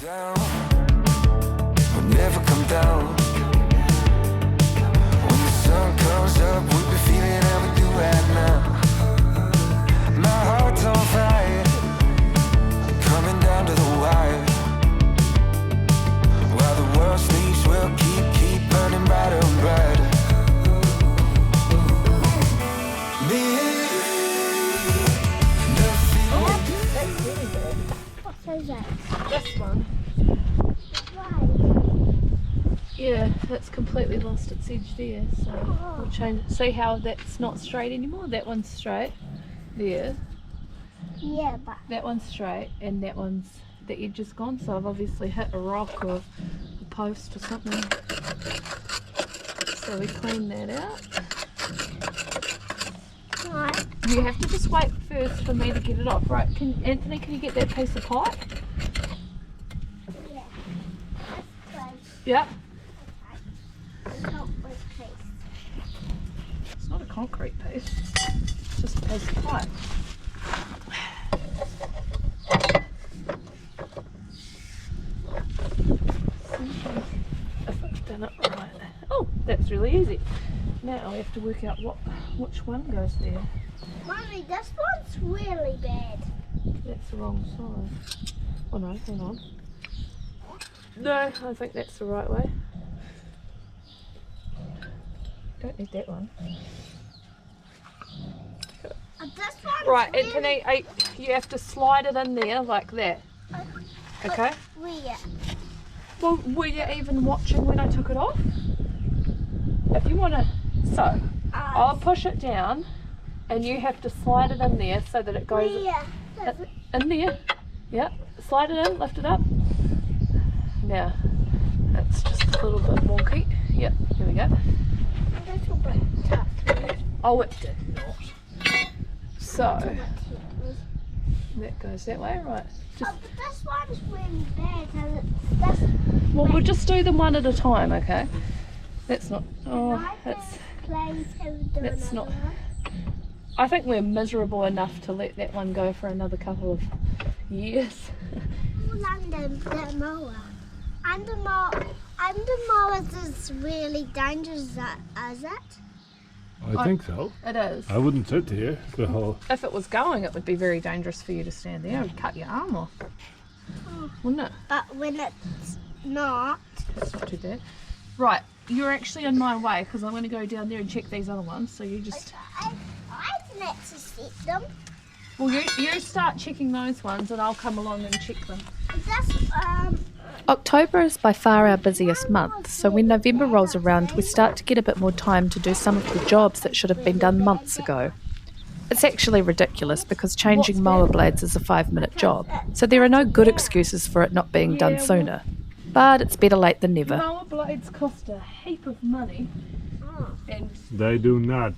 down, we'll never come down. When the sun comes up, we'll be feeling how we do right now. My heart's on fire, coming down to the wire. While the world sleeps, we'll keep burning brighter and brighter. This one. Yeah, it's completely lost its edge there, so we'll change it. See how that's not straight anymore? That one's straight there. Yeah, but That one's straight and that one's, the edge is gone, so I've obviously hit a rock or a post or something. So we clean that out. right. You have to just wait first for me to get it off. Right, Anthony, can you get that piece of pipe? Yeah. That's close. Yep. Concrete piece. It's not a concrete piece, it's just a piece of pipe. If I've done it right. Oh, that's really easy. Now I have to work out which one goes there. Mummy, this one's really bad. That's the wrong side. Oh no, hang on. No, I think that's the right way. Don't need that one. This one's Right, really Anthony, you have to slide it in there like that. Okay? Where? Well, were you even watching when I took it off? If you want to, so I'll push it down and you have to slide it in there so that it goes Where? in there. Yeah, slide it in, lift it up. Now, it's just a little bit wonky. Yep, here we go. A little bit tough. Oh, it did not. So, that goes that way, right? Just, Oh, but this one's really bad. And it's well, we'll just do them one at a time, okay? That's not, oh, that's, that's not, I think we're miserable enough to let that one go for another couple of years. London, the mower. And the mower is really dangerous, is it? I think so. It is. I wouldn't sit here the whole. If it was going, it would be very dangerous for you to stand there and cut your arm off, wouldn't it? But when it's not, That's not too bad. Right, you're actually in my way because I'm going to go down there and check these other ones. So you just, I can actually see them. well, you start checking those ones and I'll come along and check them. That's October is by far our busiest month, so when November rolls around we start to get a bit more time to do some of the jobs that should have been done months ago. It's actually ridiculous because changing mower blades is a 5-minute job, so there are no good excuses for it not being done sooner. But it's better late than never. Mower blades cost a heap of money, and They do not.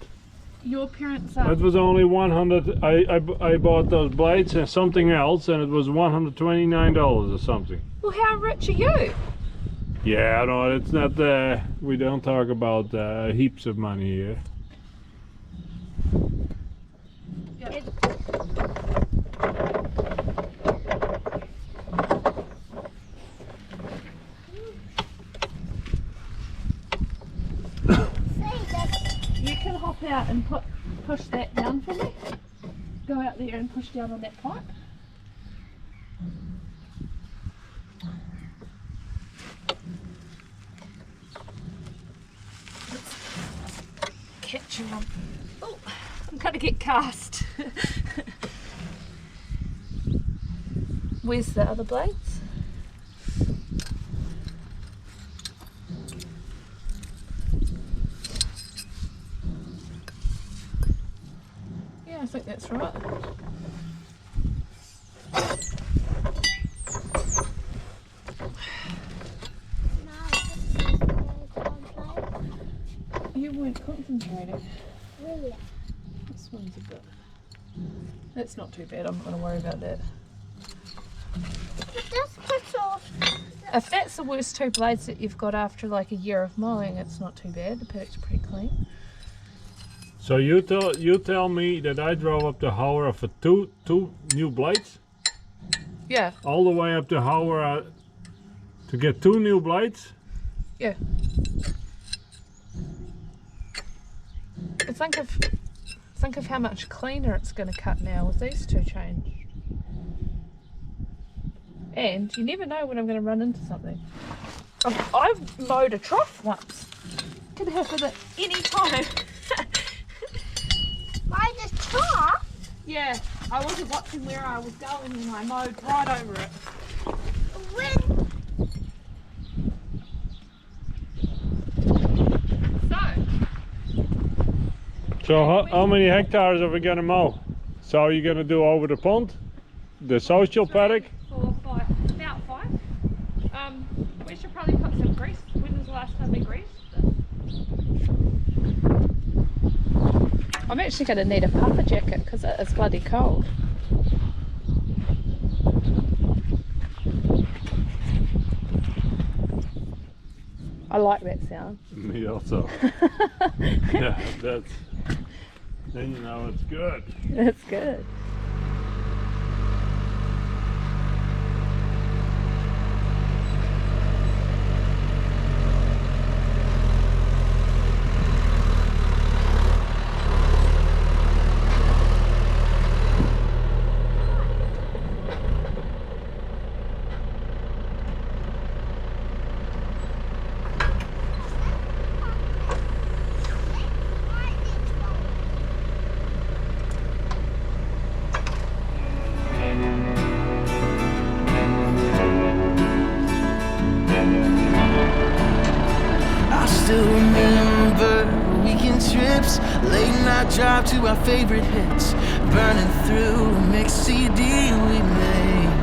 your parents are. It was only 100. I bought those blades and something else, and it was $129 or something. Well, how rich are you? Yeah, no, it's not. We don't talk about heaps of money here. You can hop out and push that down for me. Go out there and push down on that pipe. Catch him on. Oh, I'm gonna get cast. Where's the other blades? Yeah, I think that's right. You weren't concentrating. Really? This one's a bit. That's not too bad. I'm not going to worry about that. But this puts off. If that's the worst two blades that you've got after like a year of mowing, it's not too bad. The paddock's pretty clean. So you tell me that I drove up to Howard for two new blades, Yeah. all the way up to Howard To get 2 new blades? Yeah. But think of how much cleaner it's going to cut now with these two changed. And you never know when I'm going to run into something. I've mowed a trough once. Could happen at any time. By the top? Yeah, I wasn't watching where I was going and I mowed right over it. When? So how many hectares are we gonna mow? So are you gonna do over the pond? The social paddock? 4, 5, about 5. We should probably put some grease. When was the last time we greased it? I'm actually going to need a puffer jacket because it is bloody cold. I like that sound. Me also. Yeah, that's, then you know it's good. That's good. I still remember weekend trips, late night drive to our favorite hits, burning through a mixed CD we made.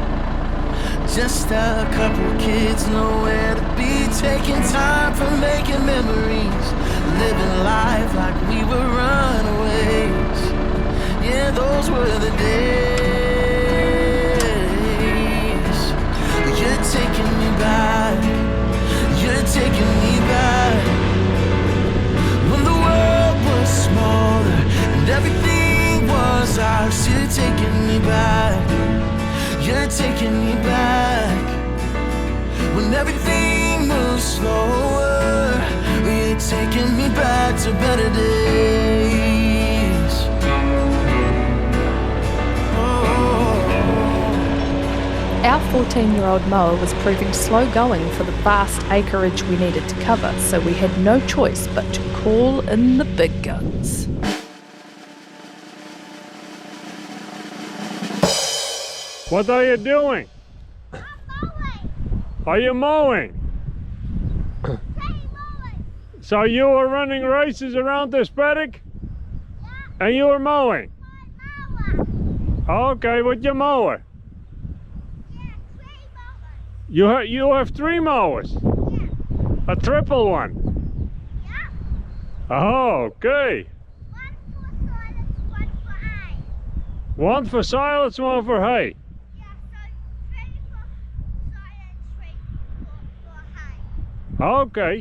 Just a couple kids, nowhere to be, taking time for making memories, living life like we were runaways. Yeah, those were the days. You're taking me back. You're taking me back. When the world was smaller and everything was ours. You're taking me back. You're taking me back. When everything moves slower. You're taking me back to better days. Our 14-year-old mower was proving slow going for the vast acreage we needed to cover, so we had no choice but to call in the big guns. What are you doing? I'm mowing. Are you mowing? Hey, mowing. So you were running races around this paddock? Yeah, And you were mowing? my mower. Okay, with your mower. Yeah, 3 mowers. You have 3 mowers? Yeah, A triple one? yeah. Oh, okay. One for silage, one for hay. One for silage, one for hay. Yeah, so 3 for silage, 3 for hay. Okay.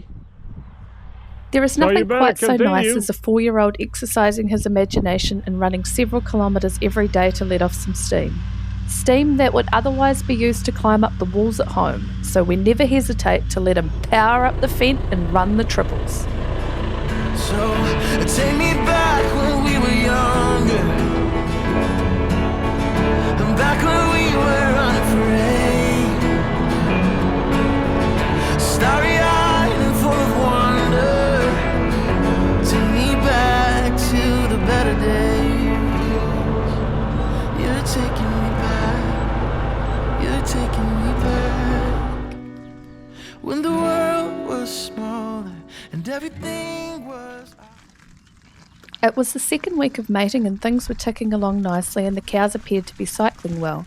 There is So you nothing better quite so nice continue. as a 4-year-old exercising his imagination and running several kilometres every day to let off some steam. Steam that would otherwise be used to climb up the walls at home, so we never hesitate to let him power up the fence and run the triples. So take me back when we were younger, and back when we were unafraid, starry-eyed and full of wonder. Take me back to the better days. You're taking me back. You're taking me back. When the world was smaller and everything was. It was the second week of mating and things were ticking along nicely and the cows appeared to be cycling well.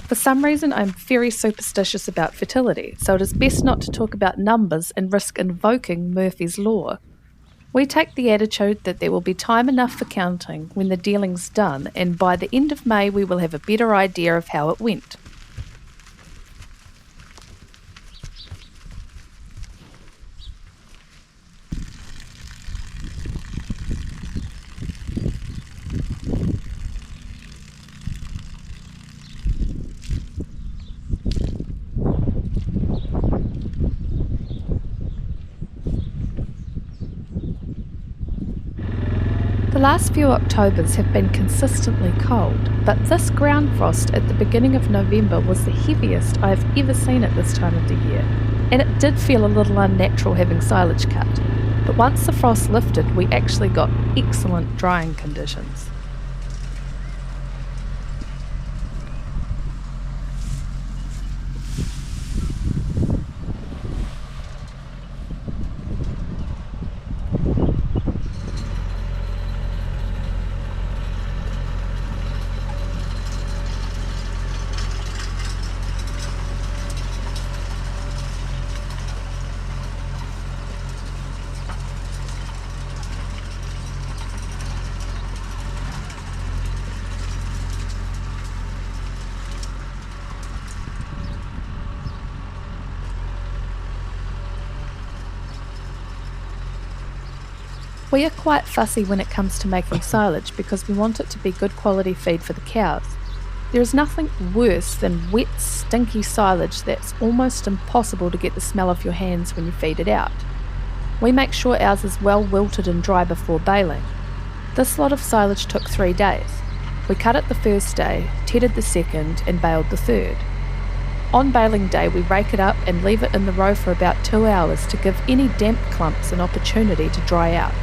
For some reason, I'm very superstitious about fertility, so it is best not to talk about numbers and risk invoking Murphy's Law. We take the attitude that there will be time enough for counting when the dealing's done, and by the end of May we will have a better idea of how it went. The last few Octobers have been consistently cold, but this ground frost at the beginning of November was the heaviest I have ever seen at this time of the year, and it did feel a little unnatural having silage cut. But once the frost lifted, we actually got excellent drying conditions. We are quite fussy when it comes to making silage because we want it to be good quality feed for the cows. There is nothing worse than wet, stinky silage that's almost impossible to get the smell off your hands when you feed it out. We make sure ours is well wilted and dry before baling. This lot of silage took 3 days. We cut it the first day, tedded the second, and baled the third. On baling day, we rake it up and leave it in the row for about 2 hours to give any damp clumps an opportunity to dry out.